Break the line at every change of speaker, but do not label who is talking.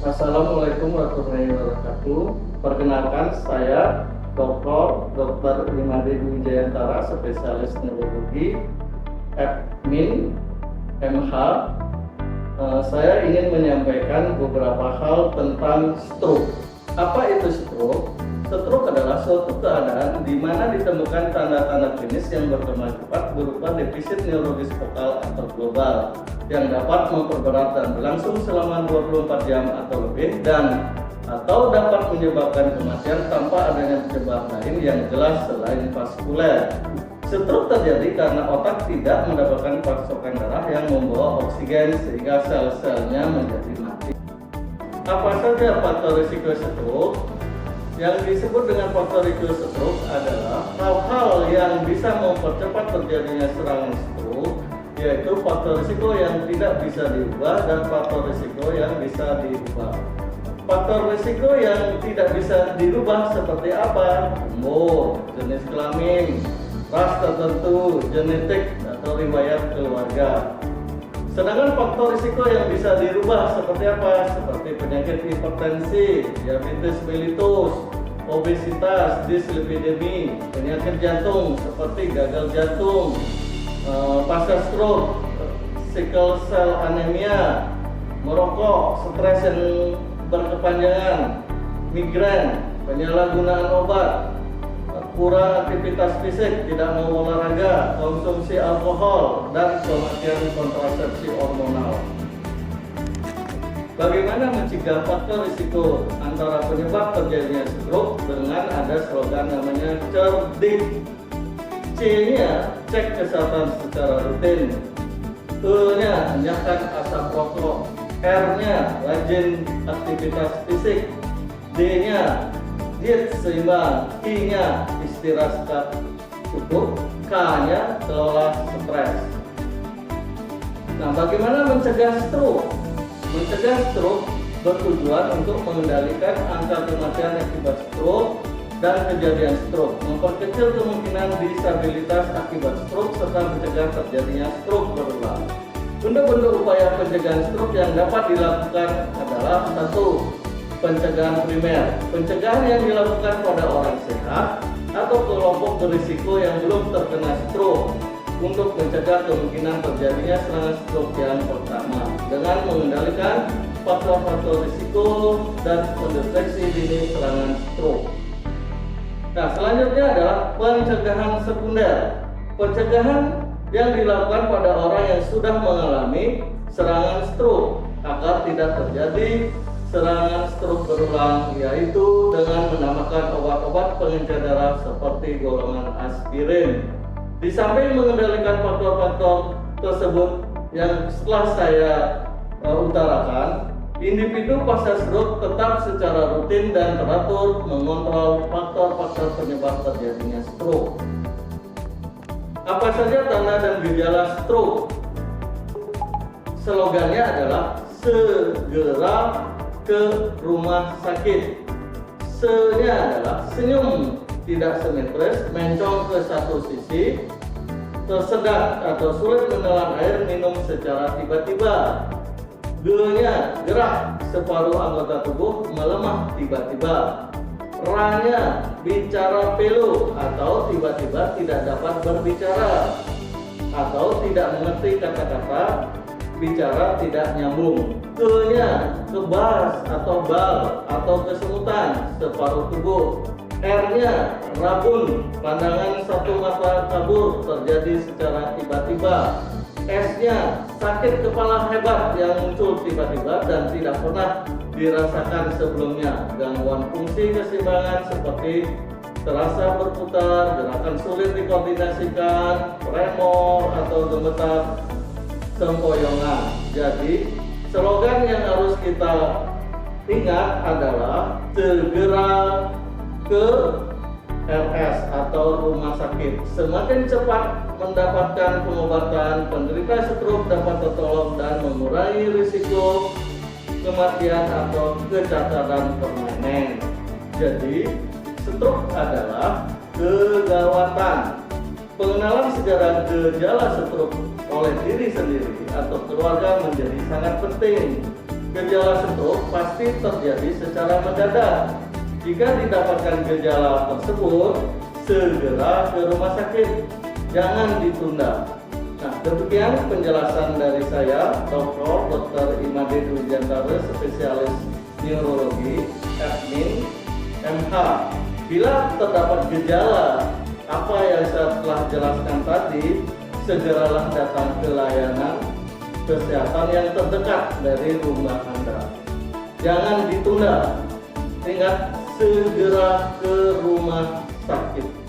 Assalamualaikum warahmatullahi wabarakatuh. Perkenalkan, saya Dr. Imade Wijayantara, spesialis neurologi, admin MH. Saya ingin menyampaikan beberapa hal tentang stroke. Apa itu stroke? Stroke adalah suatu keadaan di mana ditemukan tanda-tanda klinis yang berkembang cepat berupa defisit neurologis vokal atau global yang dapat memperberat dan berlangsung selama 24 jam atau lebih atau dapat menyebabkan kematian tanpa adanya penyebab lain yang jelas selain vaskuler. Stroke terjadi karena otak tidak mendapatkan pasokan darah yang membawa oksigen sehingga sel-selnya menjadi mati. Apa saja faktor risiko stroke? Yang disebut dengan faktor risiko stroke adalah hal-hal yang bisa mempercepat terjadinya serangan stroke, yaitu faktor risiko yang tidak bisa diubah dan faktor risiko yang bisa diubah. Faktor risiko yang tidak bisa dirubah seperti apa? Umur, jenis kelamin, ras tertentu, genetik atau riwayat keluarga. Sedangkan faktor risiko yang bisa dirubah seperti apa? Seperti penyakit hipertensi, diabetes mellitus, obesitas, dislipidemi, penyakit jantung seperti gagal jantung, pasca stroke, sickle cell anemia, merokok, stres yang berkepanjangan, migrain, penyalahgunaan obat, kurang aktivitas fisik, tidak mau olahraga, konsumsi alkohol, dan pemakaian kontrasepsi hormonal. Bagaimana mencegah faktor risiko antara penyebab terjadinya stroke? Dengan ada slogan namanya cerdik. C-nya cek kesehatan secara rutin, E-nya hentikan asap rokok, R-nya rajin aktivitas fisik, D-nya diet seimbang, I-nya istirahat cukup, K-nya kelola stres. Nah, bagaimana mencegah stroke? Mencegah stroke bertujuan untuk mengendalikan angka kematian akibat stroke dan kejadian stroke, memperkecil kemungkinan disabilitas akibat stroke, serta mencegah terjadinya stroke berulang. Bentuk-bentuk upaya pencegahan stroke yang dapat dilakukan adalah: 1. Pencegahan primer, pencegahan yang dilakukan pada orang sehat atau kelompok berisiko yang belum terkena stroke untuk mencegah kemungkinan terjadinya serangan stroke yang pertama dengan mengendalikan faktor-faktor risiko dan mendeteksi dini serangan stroke. Nah, selanjutnya adalah pencegahan sekunder, pencegahan yang dilakukan pada orang yang sudah mengalami serangan stroke agar tidak terjadi serangan stroke berulang, yaitu dengan menambahkan obat-obat pengencer darah seperti golongan aspirin. Di samping mengendalikan faktor-faktor tersebut yang setelah saya utarakan, individu pasca stroke tetap secara rutin dan teratur mengontrol faktor-faktor penyebab terjadinya stroke. Apa saja tanda dan gejala stroke? Slogannya adalah segera ke rumah sakit. Se-nya adalah senyum tidak simetris, mencong ke satu sisi, tersedak atau sulit menelan air, minum secara tiba-tiba. G-nya gerak separuh anggota tubuh melemah tiba-tiba. R-nya bicara pilu atau tiba-tiba tidak dapat berbicara atau tidak mengerti kata-kata, bicara tidak nyambung. Ke-nya kebas atau bal atau kesemutan separuh tubuh. R-nya rabun, pandangan satu mata kabur terjadi secara tiba-tiba. S-nya sakit kepala hebat yang muncul tiba-tiba dan tidak pernah dirasakan sebelumnya. Gangguan fungsi keseimbangan seperti terasa berputar, gerakan sulit dikoordinasikan, tremor atau gemetar, sempoyongan. Jadi slogan yang harus kita ingat adalah segera ke RS atau rumah sakit. Semakin cepat mendapatkan pengobatan, penderita stroke dapat tertolong dan mengurangi risiko kematian atau kecacatan permanen. Jadi, stroke adalah kegawatan. Pengenalan sejarah gejala stroke oleh diri sendiri atau keluarga menjadi sangat penting. Gejala stroke pasti terjadi secara mendadak. Jika didapatkan gejala tersebut, segera ke rumah sakit, jangan ditunda. Nah, demikian penjelasan dari saya, Dr. Imade Dwijantara, spesialis neurologi, admin, MH. Bila terdapat gejala apa yang saya telah jelaskan tadi, segeralah datang ke layanan kesehatan yang terdekat dari rumah Anda. Jangan ditunda. Ingat, segera ke rumah sakit.